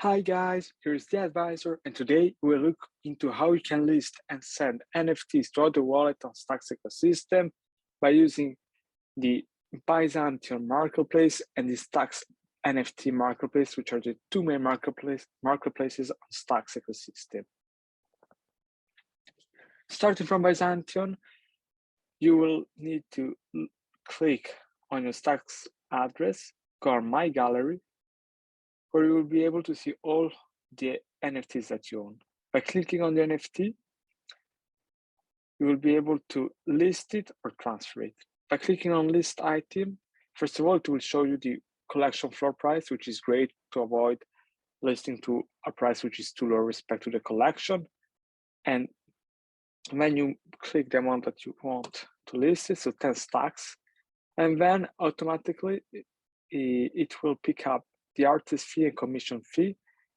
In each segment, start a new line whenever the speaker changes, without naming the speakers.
Hi guys, here's the advisor, and today we'll look into how you can list and send NFTs to other wallets on Stacks ecosystem by using the Byzantion marketplace and the Stacks NFT marketplace, which are the two main marketplaces on Stacks ecosystem. Starting from Byzantion, you will need to click on your Stacks address, go on My Gallery, where you will be able to see all the NFTs that you own. By clicking on the NFT, you will be able to list it or transfer it. By clicking on list item, first of all, it will show you the collection floor price, which is great to avoid listing to a price which is too low respect to the collection. And when you click the amount that you want to list it, so 10 stacks, and then automatically it will pick up the artist fee and commission fee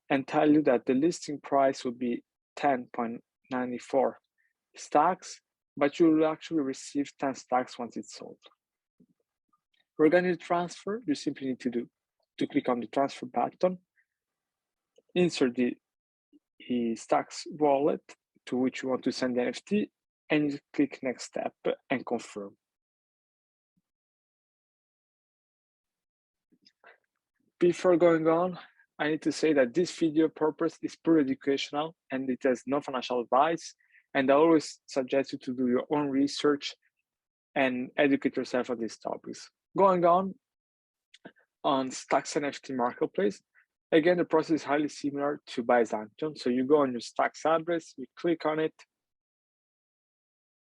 and tell you that the listing price will be 10.94 stacks, but you will actually receive 10 stacks once it's sold. Regarding the transfer, you simply need to click on the transfer button, insert the stacks wallet to which you want to send the NFT, and you click next step and confirm. Before going on, I need to say that this video purpose is purely educational and it has no financial advice. And I always suggest you to do your own research and educate yourself on these topics. Going on Stacks NFT marketplace, again, the process is highly similar to Byzantion. So you go on your Stacks address, you click on it,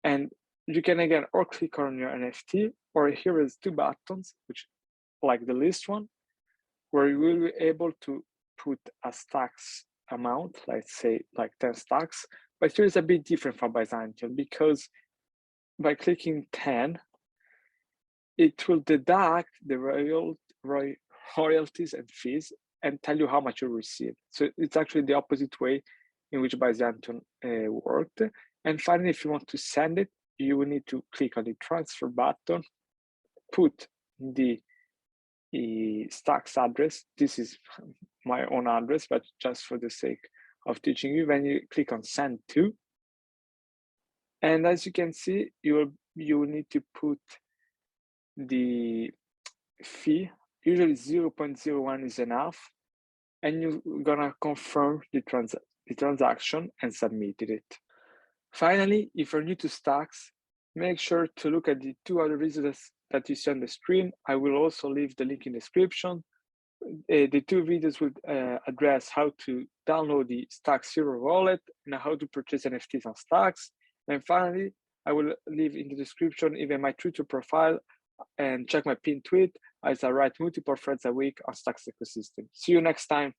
and you can again or click on your NFT, or here is two buttons, which like the list one, where you will be able to put a stacks amount, let's say like 10 stacks, but here is a bit different from Byzantion because by clicking 10, it will deduct the royalties and fees and tell you how much you receive. So it's actually the opposite way in which Byzantion worked. And finally, if you want to send it, you will need to click on the transfer button, put the stacks address. This is my own address, but just for the sake of teaching you, when you click on send to, and as you can see, you will need to put the fee. Usually 0.01 is enough, and you're gonna confirm the transaction and submitted it. Finally, if you're new to Stacks, make sure to look at the two other videos that you see on the screen. I will also leave the link in the description. The two videos will address how to download the Stacks Zero wallet and how to purchase NFTs on Stacks. And finally, I will leave in the description even my Twitter profile and check my pinned tweet as I write multiple threads a week on Stacks ecosystem. See you next time.